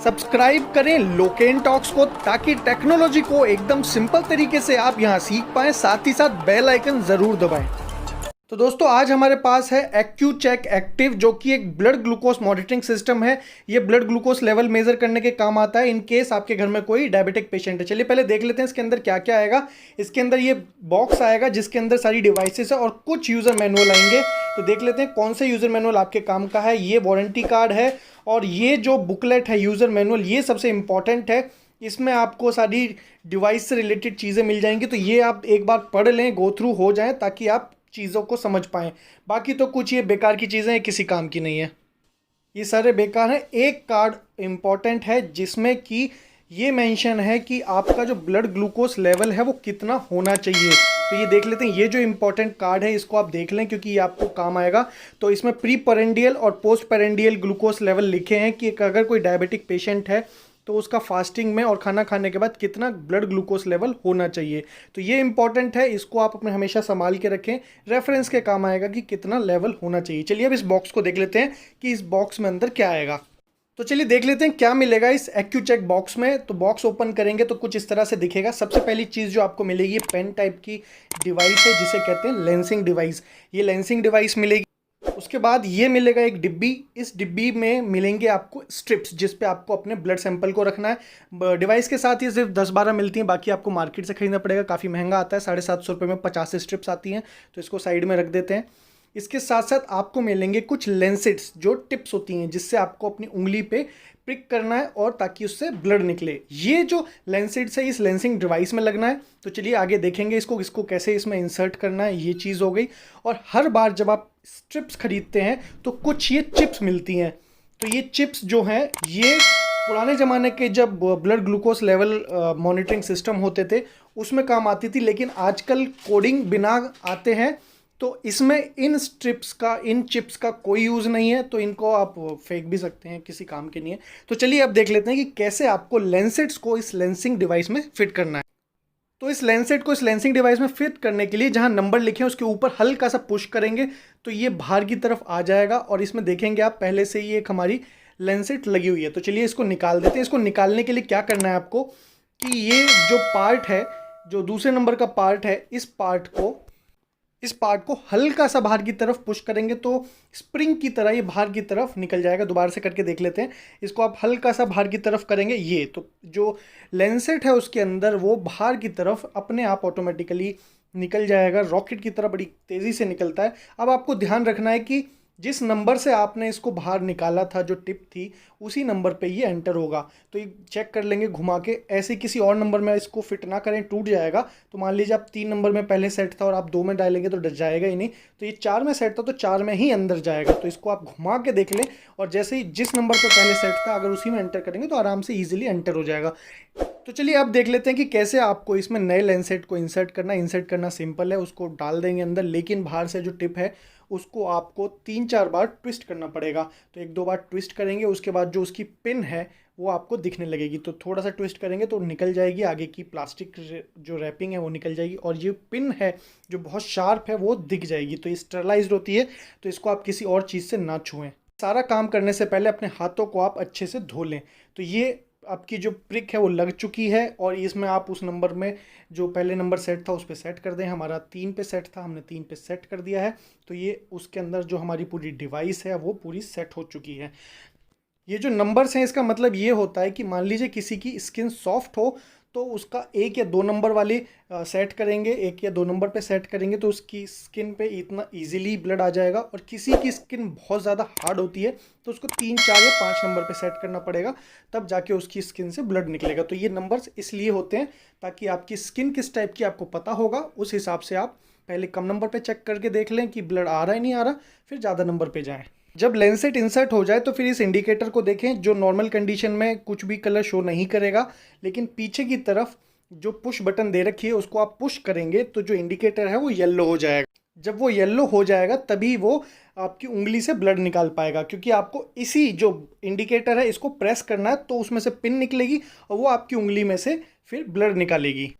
Subscribe करें Loken talks को ताकि टेक्नोलॉजी को एकदम सिंपल तरीके से आप यहां सीख पाएं, साथ ही साथ बेल आइकन ज़रूर दबाएं। तो दोस्तों आज हमारे पास है एक्यूचेक एक्टिव, जो कि एक ब्लड ग्लूकोज मॉनिटरिंग सिस्टम है। ये ब्लड ग्लूकोज लेवल मेजर करने के काम आता है इन केस आपके घर में कोई डायबिटिक पेशेंट है। चलिए पहले देख लेते हैं इसके अंदर क्या क्या आएगा। इसके अंदर ये बॉक्स आएगा जिसके अंदर सारी डिवाइसेस है और कुछ यूज़र मैनुअल आएंगे। तो देख लेते हैं कौन से यूज़र मैनुअल आपके काम का है। ये वारंटी कार्ड है और ये जो बुकलेट है यूज़र मैनुअल, ये सबसे इंपॉर्टेंट है। इसमें आपको सारी डिवाइस से रिलेटेड चीज़ें मिल जाएंगी, तो ये आप एक बार पढ़ लें, गो थ्रू हो जाएं ताकि आप चीज़ों को समझ पाएँ। बाकी तो कुछ ये बेकार की चीज़ें हैं, किसी काम की नहीं है, ये सारे बेकार हैं। एक कार्ड इम्पॉर्टेंट है जिसमें कि ये मेंशन है कि आपका जो ब्लड ग्लूकोज लेवल है वो कितना होना चाहिए। तो ये देख लेते हैं, ये जो इम्पोर्टेंट कार्ड है इसको आप देख लें क्योंकि ये आपको काम आएगा। तो इसमें प्री पेरेंडियल और पोस्ट पेरेंडियल ग्लूकोज लेवल लिखे हैं कि अगर कोई डायबिटिक पेशेंट है तो उसका फास्टिंग में और खाना खाने के बाद कितना ब्लड ग्लूकोज लेवल होना चाहिए। तो ये इंपॉर्टेंट है, इसको आप अपने हमेशा संभाल के रखें, रेफरेंस के काम आएगा कि कितना लेवल होना चाहिए। चलिए अब इस बॉक्स को देख लेते हैं कि इस बॉक्स में अंदर क्या आएगा। तो चलिए देख लेते हैं क्या मिलेगा इस एक्यूचेक बॉक्स में। तो बॉक्स ओपन करेंगे तो कुछ इस तरह से दिखेगा। सबसे पहली चीज़ जो आपको मिलेगी पेन टाइप की डिवाइस है जिसे कहते हैं लेंसिंग डिवाइस। ये लेंसिंग डिवाइस मिलेगी। उसके बाद ये मिलेगा एक डिब्बी। इस डिब्बी में मिलेंगे आपको स्ट्रिप्स जिस पे आपको अपने ब्लड सैंपल को रखना है। डिवाइस के साथ ये सिर्फ 10-12 मिलती हैं, बाकी आपको मार्केट से खरीदना पड़ेगा, काफ़ी महंगा आता है। 750 रुपये में 50 स्ट्रिप्स आती हैं। तो इसको साइड में रख देते हैं। इसके साथ साथ आपको मिलेंगे कुछ लेंसेट्स जो टिप्स होती हैं जिससे आपको अपनी उंगली पे प्रिक करना है और ताकि उससे ब्लड निकले। ये जो लेंसेट्स है इस लेंसिंग डिवाइस में लगना है। तो चलिए आगे देखेंगे इसको कैसे इसमें इंसर्ट करना है। ये चीज़ हो गई। और हर बार जब आप स्ट्रिप्स खरीदते हैं तो कुछ ये चिप्स मिलती हैं। तो ये चिप्स जो हैं ये पुराने ज़माने के जब blood glucose level monitoring system होते थे उसमें काम आती थी, लेकिन आजकल कोडिंग बिना आते हैं तो इसमें इन चिप्स का कोई यूज़ नहीं है। तो इनको आप फेंक भी सकते हैं, किसी काम के नहीं है। तो चलिए अब देख लेते हैं कि कैसे आपको लेंसेट्स को इस लेंसिंग डिवाइस में फिट करना है। तो इस लेंसेट को इस लेंसिंग डिवाइस में फिट करने के लिए जहां नंबर लिखे हैं उसके ऊपर हल्का सा पुश करेंगे तो ये बाहर की तरफ आ जाएगा और इसमें देखेंगे आप पहले से ही एक हमारी लेंसेट लगी हुई है। तो चलिए इसको निकाल देते हैं। इसको निकालने के लिए क्या करना है आपको कि ये जो पार्ट है, जो दूसरे नंबर का पार्ट है, इस पार्ट को हल्का सा बाहर की तरफ पुश करेंगे तो स्प्रिंग की तरह ये बाहर की तरफ निकल जाएगा। दोबारा से करके देख लेते हैं। इसको आप हल्का सा बाहर की तरफ करेंगे, ये तो जो लेंसेट है उसके अंदर वो बाहर की तरफ अपने आप ऑटोमेटिकली निकल जाएगा। रॉकेट की तरह बड़ी तेज़ी से निकलता है। अब आपको ध्यान रखना है कि जिस नंबर से आपने इसको बाहर निकाला था, जो टिप थी, उसी नंबर पे ये एंटर होगा। तो ये चेक कर लेंगे घुमा के। ऐसे किसी और नंबर में इसको फिट ना करें, टूट जाएगा। तो मान लीजिए आप 3 नंबर में पहले सेट था और आप 2 में डालेंगे तो डर जाएगा ही नहीं। तो ये 4 में सेट था तो 4 में ही अंदर जाएगा। तो इसको आप घुमा के देख लें और जैसे ही जिस नंबर पर पहले सेट था अगर उसी में एंटर करेंगे तो आराम से ईजिली एंटर हो जाएगा। तो चलिए अब देख लेते हैं कि कैसे आपको इसमें नए लेंसेट को इंसर्ट करना है। इंसर्ट करना सिंपल है, उसको डाल देंगे अंदर, लेकिन बाहर से जो टिप है उसको आपको 3-4 बार ट्विस्ट करना पड़ेगा। तो 1-2 बार ट्विस्ट करेंगे, उसके बाद जो उसकी पिन है वो आपको दिखने लगेगी। तो थोड़ा सा ट्विस्ट करेंगे तो निकल जाएगी, आगे की प्लास्टिक जो रैपिंग है वो निकल जाएगी और ये पिन है जो बहुत शार्प है वो दिख जाएगी। तो ये स्टेरलाइज्ड होती है, तो इसको आप किसी और चीज़ से ना छुएं। सारा काम करने से पहले अपने हाथों को आप अच्छे से धो लें। तो ये आपकी जो प्रिक है वो लग चुकी है और इसमें आप उस नंबर में जो पहले नंबर सेट था उस पर सेट कर दें। हमारा 3 पे सेट था, हमने 3 पे सेट कर दिया है। तो ये उसके अंदर जो हमारी पूरी डिवाइस है वो पूरी सेट हो चुकी है। ये जो नंबर्स हैं इसका मतलब ये होता है कि मान लीजिए किसी की स्किन सॉफ्ट हो तो उसका 1 या 2 नंबर वाली सेट करेंगे, 1 या 2 नंबर पे सेट करेंगे तो उसकी स्किन पे इतना इजीली ब्लड आ जाएगा। और किसी की स्किन बहुत ज़्यादा हार्ड होती है तो उसको 3, 4 या 5 नंबर पे सेट करना पड़ेगा, तब जाके उसकी स्किन से ब्लड निकलेगा। तो ये नंबर्स इसलिए होते हैं ताकि आपकी स्किन किस टाइप की आपको पता होगा, उस हिसाब से आप पहले कम नंबर पर चेक करके देख लें कि ब्लड आ रहा है नहीं आ रहा, फिर ज़्यादा नंबर पर जाएँ। जब लेंसेट इंसर्ट हो जाए तो फिर इस इंडिकेटर को देखें जो नॉर्मल कंडीशन में कुछ भी कलर शो नहीं करेगा, लेकिन पीछे की तरफ जो पुश बटन दे रखी है उसको आप पुश करेंगे तो जो इंडिकेटर है वो येलो हो जाएगा। जब वो येलो हो जाएगा तभी वो आपकी उंगली से ब्लड निकाल पाएगा, क्योंकि आपको इसी जो इंडिकेटर है इसको प्रेस करना है तो उसमें से पिन निकलेगी और वो आपकी उंगली में से फिर ब्लड निकालेगी।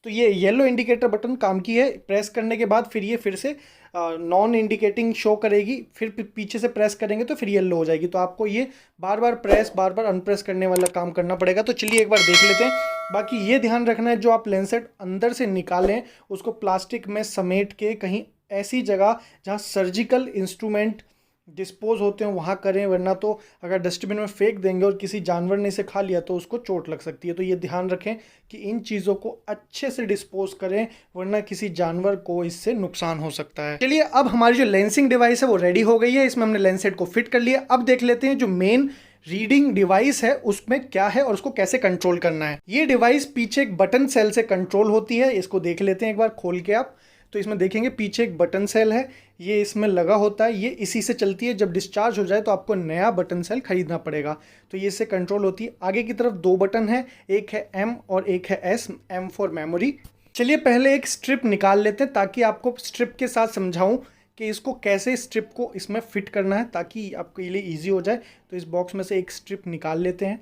तो ये येलो इंडिकेटर बटन काम की है। प्रेस करने के बाद फिर ये फिर से नॉन इंडिकेटिंग शो करेगी, फिर पीछे से प्रेस करेंगे तो फिर येलो हो जाएगी। तो आपको ये बार बार प्रेस बार बार अनप्रेस करने वाला काम करना पड़ेगा। तो चलिए एक बार देख लेते हैं। बाकी ये ध्यान रखना है जो आप लेंसेट अंदर से निकालें उसको प्लास्टिक में समेट के कहीं ऐसी जगह जहाँ सर्जिकल इंस्ट्रूमेंट डिस्पोज होते हैं वहाँ करें, वरना तो अगर डस्टबिन में फेंक देंगे और किसी जानवर ने इसे खा लिया तो उसको चोट लग सकती है। तो ये ध्यान रखें कि इन चीज़ों को अच्छे से डिस्पोज करें, वरना किसी जानवर को इससे नुकसान हो सकता है। चलिए अब हमारी जो लेंसिंग डिवाइस है वो रेडी हो गई है। इसमें हमने लेंसेट को फिट कर लिया। अब देख लेते हैं जो मेन रीडिंग डिवाइस है उसमें क्या है और उसको कैसे कंट्रोल करना है। ये डिवाइस पीछे एक बटन सेल से कंट्रोल होती है। इसको देख लेते हैं एक बार खोल के आप। तो इसमें देखेंगे पीछे एक बटन सेल है, ये इसमें लगा होता है, ये इसी से चलती है। जब डिस्चार्ज हो जाए तो आपको नया बटन सेल खरीदना पड़ेगा। तो ये इससे कंट्रोल होती है। आगे की तरफ दो बटन है, एक है M और एक है S, M फॉर मेमोरी। चलिए पहले एक स्ट्रिप निकाल लेते हैं ताकि आपको स्ट्रिप के साथ समझाऊं कि इसको कैसे स्ट्रिप को इसमें फिट करना है ताकि आपके लिए ईजी हो जाए। तो इस बॉक्स में से एक स्ट्रिप निकाल लेते हैं।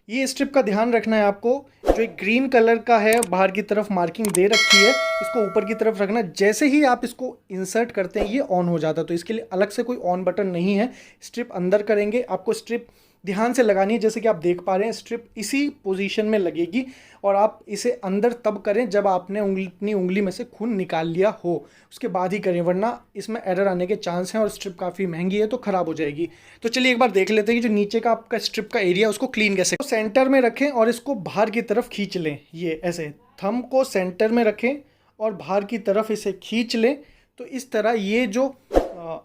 ये स्ट्रिप का ध्यान रखना है आपको, जो एक ग्रीन कलर का है बाहर की तरफ मार्किंग दे रखी है, इसको ऊपर की तरफ रखना। जैसे ही आप इसको इंसर्ट करते हैं ये ऑन हो जाता है। तो इसके लिए अलग से कोई ऑन बटन नहीं है। स्ट्रिप अंदर करेंगे, आपको स्ट्रिप ध्यान से लगानी है। जैसे कि आप देख पा रहे हैं स्ट्रिप इसी पोजीशन में लगेगी और आप इसे अंदर तब करें जब आपने अपनी उंगली में से खून निकाल लिया हो, उसके बाद ही करें, वरना इसमें एरर आने के चांस हैं और स्ट्रिप काफ़ी महंगी है तो ख़राब हो जाएगी। तो चलिए एक बार देख लेते हैं कि जो नीचे का आपका स्ट्रिप का एरिया उसको क्लीन कैसे। तो सेंटर में रखें और इसको बाहर की तरफ खींच लें। ये ऐसे थंब को सेंटर में रखें और बाहर की तरफ इसे खींच लें। तो इस तरह ये जो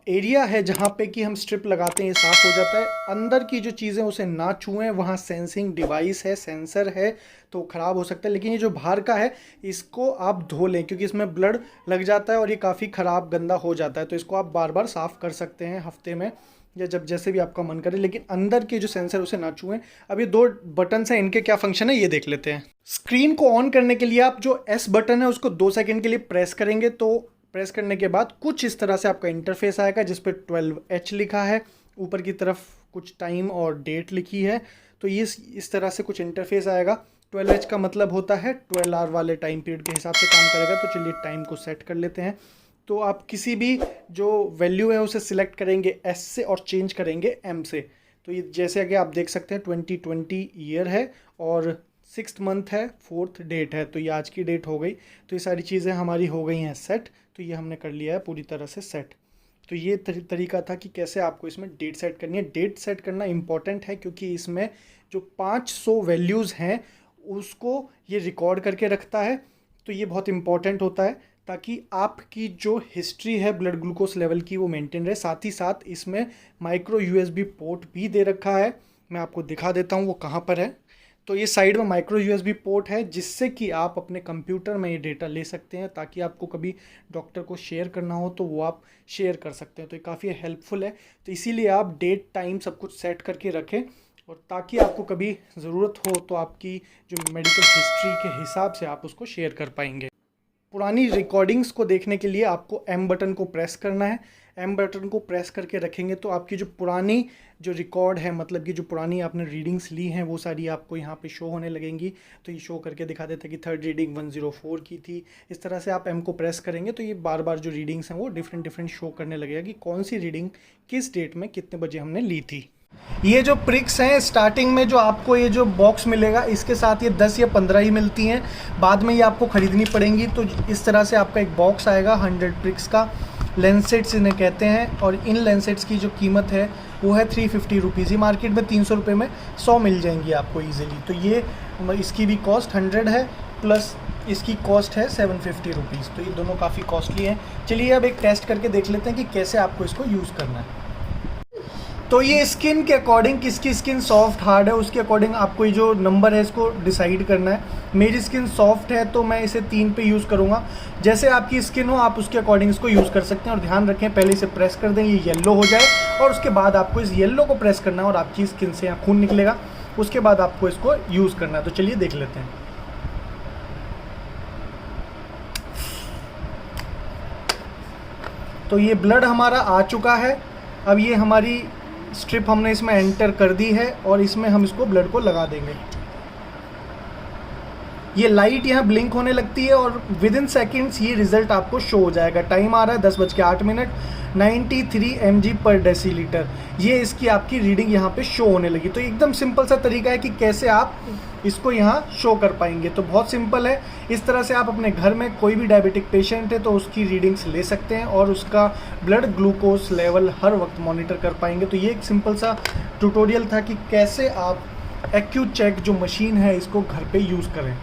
एरिया है जहाँ पे कि हम स्ट्रिप लगाते हैं ये साफ़ हो जाता है। अंदर की जो चीज़ें उसे ना छुएं, वहाँ सेंसिंग डिवाइस है, सेंसर है, तो ख़राब हो सकता है। लेकिन ये जो बाहर का है इसको आप धो लें क्योंकि इसमें ब्लड लग जाता है और ये काफ़ी ख़राब गंदा हो जाता है। तो इसको आप बार बार साफ़ कर सकते हैं हफ्ते में या जब जैसे भी आपका मन करे, लेकिन अंदर के जो सेंसर उसे ना छुएं। अब ये दो बटन हैं, इनके क्या फंक्शन है ये देख लेते हैं। स्क्रीन को ऑन करने के लिए आप जो S बटन है उसको 2 सेकेंड के लिए प्रेस करेंगे। तो प्रेस करने के बाद कुछ इस तरह से आपका इंटरफेस आएगा जिस पे 12H लिखा है, ऊपर की तरफ कुछ टाइम और डेट लिखी है। तो ये इस तरह से कुछ इंटरफेस आएगा। 12H का मतलब होता है 12 आवर वाले टाइम पीरियड के हिसाब से काम करेगा। तो चलिए टाइम को सेट कर लेते हैं। तो आप किसी भी जो वैल्यू है उसे सिलेक्ट करेंगे S से और चेंज करेंगे M से। तो ये जैसे कि आप देख सकते हैं 2020 ईयर है और 6th मंथ है, 4th डेट है। तो ये आज की डेट हो गई। तो ये सारी चीज़ें हमारी हो गई हैं सेट। तो ये हमने कर लिया है पूरी तरह से सेट। तो ये तरीका था कि कैसे आपको इसमें डेट सेट करनी है। डेट सेट करना इम्पॉर्टेंट है क्योंकि इसमें जो 500 वैल्यूज़ हैं उसको ये रिकॉर्ड करके रखता है। तो ये बहुत इम्पॉर्टेंट होता है ताकि आपकी जो हिस्ट्री है ब्लड ग्लूकोज लेवल की वो मेंटेन रहे। साथ ही साथ इसमें माइक्रो USB पोर्ट भी दे रखा है। मैं आपको दिखा देता हूँ वो कहाँ पर है। तो ये साइड में माइक्रो USB पोर्ट है जिससे कि आप अपने कंप्यूटर में ये डेटा ले सकते हैं ताकि आपको कभी डॉक्टर को शेयर करना हो तो वो आप शेयर कर सकते हैं। तो ये काफ़ी हेल्पफुल है। तो इसीलिए आप डेट टाइम सब कुछ सेट करके रखें और ताकि आपको कभी ज़रूरत हो तो आपकी जो मेडिकल हिस्ट्री के हिसाब से आप उसको शेयर कर पाएंगे। पुरानी रिकॉर्डिंग्स को देखने के लिए आपको M बटन को प्रेस करना है। M बटन को प्रेस करके रखेंगे तो आपकी जो पुरानी जो रिकॉर्ड है, मतलब कि जो पुरानी आपने रीडिंग्स ली हैं वो सारी आपको यहाँ पे शो होने लगेंगी। तो ये शो करके दिखा देता है कि 3rd रीडिंग 104 की थी। इस तरह से आप M को प्रेस करेंगे तो ये बार बार जो रीडिंग्स हैं वो डिफरेंट शो करने लगेगा कि कौन सी रीडिंग किस डेट में कितने बजे हमने ली थी। ये जो प्रिक्स हैं स्टार्टिंग में जो आपको ये जो बॉक्स मिलेगा इसके साथ ये 10 या 15 ही मिलती हैं, बाद में ये आपको ख़रीदनी पड़ेंगी। तो इस तरह से आपका एक बॉक्स आएगा 100 प्रिक्स का। लेंसेट्स इन्हें कहते हैं और इन लेंसेट्स की जो कीमत है वो है 350 रुपीज़। ये मार्केट में 300 रुपये में 100 मिल जाएंगी आपको ईजिली। तो ये इसकी भी कॉस्ट 100 है प्लस इसकी कॉस्ट है 750 रुपीज़। तो ये दोनों काफ़ी कॉस्टली हैं। चलिए अब एक टेस्ट करके देख लेते हैं कि कैसे आपको इसको यूज़ करना है। तो ये स्किन के अकॉर्डिंग, किसकी स्किन सॉफ्ट हार्ड है उसके अकॉर्डिंग आपको ये जो नंबर है इसको डिसाइड करना है। मेरी स्किन सॉफ्ट है तो मैं इसे 3 पे यूज़ करूँगा। जैसे आपकी स्किन हो आप उसके अकॉर्डिंग इसको यूज़ कर सकते हैं। और ध्यान रखें पहले इसे प्रेस कर दें, ये येलो हो जाए और उसके बाद आपको इस येलो को प्रेस करना है और आपकी स्किन से यहाँ खून निकलेगा। उसके बाद आपको इसको यूज़ करना है। तो चलिए देख लेते हैं। तो ये ब्लड हमारा आ चुका है। अब ये हमारी स्ट्रिप हमने इसमें एंटर कर दी है और इसमें हम इसको ब्लड को लगा देंगे। ये लाइट यहाँ ब्लिंक होने लगती है और विद इन सेकेंड्स ये रिजल्ट आपको शो हो जाएगा। टाइम आ रहा है 10:08, 93 mg पर डेसीलीटर। ये इसकी आपकी रीडिंग यहाँ पे शो होने लगी। तो एकदम सिंपल सा तरीका है कि कैसे आप इसको यहाँ शो कर पाएंगे। तो बहुत सिंपल है, इस तरह से आप अपने घर में कोई भी डायबिटिक पेशेंट है तो उसकी रीडिंग्स ले सकते हैं और उसका ब्लड ग्लूकोज लेवल हर वक्त मॉनिटर कर पाएंगे। तो ये एक सिंपल सा ट्यूटोरियल था कि कैसे आप एक्यूचेक जो मशीन है इसको घर पे यूज़ करें।